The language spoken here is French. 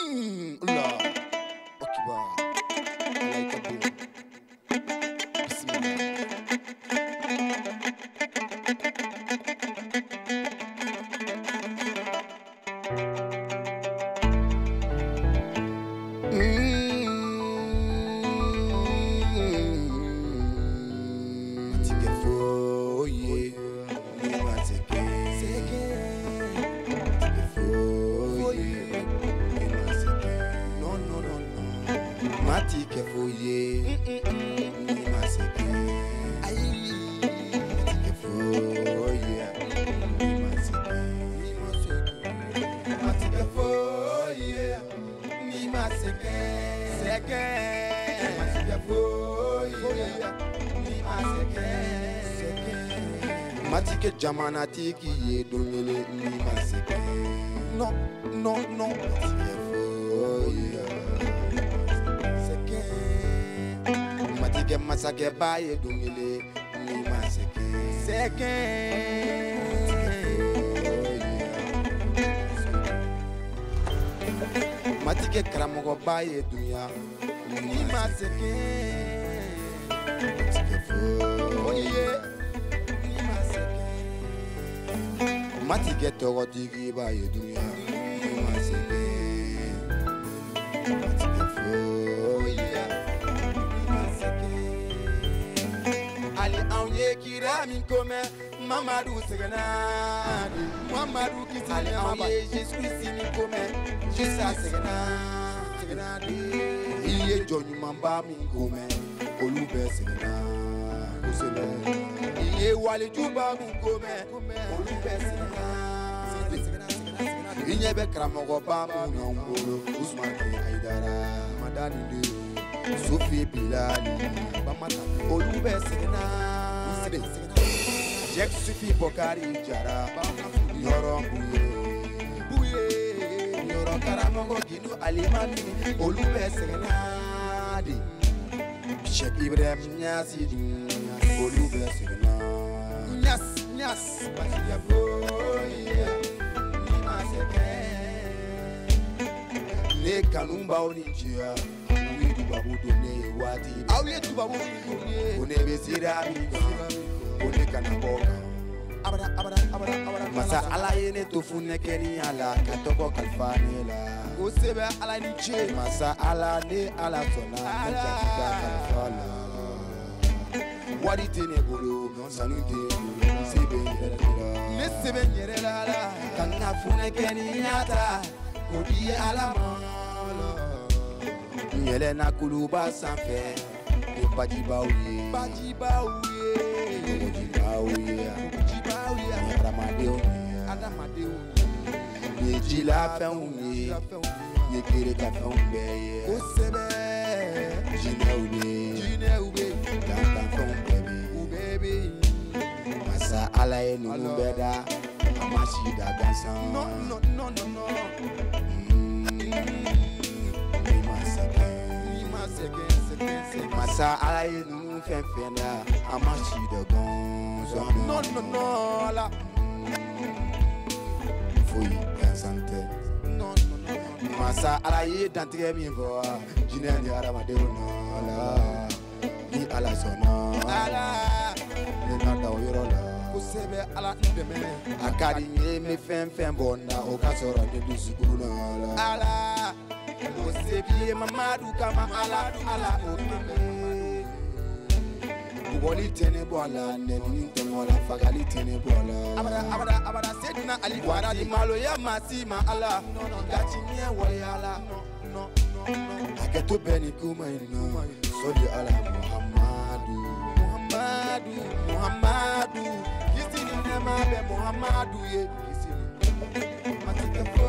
Allah. Akbar. Allah kabul. Matike jamana tiki ye dongele ni maseke. No. Seke. Matike masake ba ye dongele ni maseke. Seke. Matike karamogo ba ye dunya ni maseke. Matike togo tiki ba ye dunya ni maseke. Matike foya ni maseke. Ali aunye kirami kome Mamadou segenadi Mamadou kitali aunye Jésus sini kome Jésus segenadi Iye jonyu mamba mi kome Olube segenadi Osele Iye wali juba mi kome Olube segenadi Inye be kramogo bamu na umbolo Usmane Aidara Madani de Sophie Bilali Olube segenadi Jek sufi Bokari Jara Yoro Bouye Yoro Karamogo Ginu Alimani Olube segenadi Cheikh Ibrahim Nyasi Olube segenadi Nyas Batiya Boye Nima seke Ne kanumba oninjia Uye tubabu done wati Auye tubabu done One besira amiga One kanaboka abada Masa ala yene tofune keni ala Katoko kalfanela Osebe ala ni che Masa ala ne ala sona Njakika kalfala Wadi tene bolo Sanute bolo Sebe nyerela Nesebe nyerela Kana fune keni ata Kodi ala malo Nyele na kuluba sanfe Ne bajiba uye Adamadeo Ye jila fe unye Ye kere ka fe unbeye Osebe Jine ube Dantan fe unbebe Masa ala ye nunu beda Amashida gansan No Nima seke Masa ala ye nunu fenfena Amashida gansan No la Foyi gansante No Masa ala ye dantige mi vo Jine ni aramadeo no la Ni ala sono Ala Ni nanda oyoro la Osebe ala ndeme Akadi nye me fen bona Okasora de dusikuru na ala Osebi Mamadou kama ala okame Wali tene bola neni temola fagali tene bola abada sedina ali wara di malo ya masima ala gachi nye wali ala no aketo beni kuma ino sodi ala Muhammadu kisini nema be Muhammadu ye kisini matike fo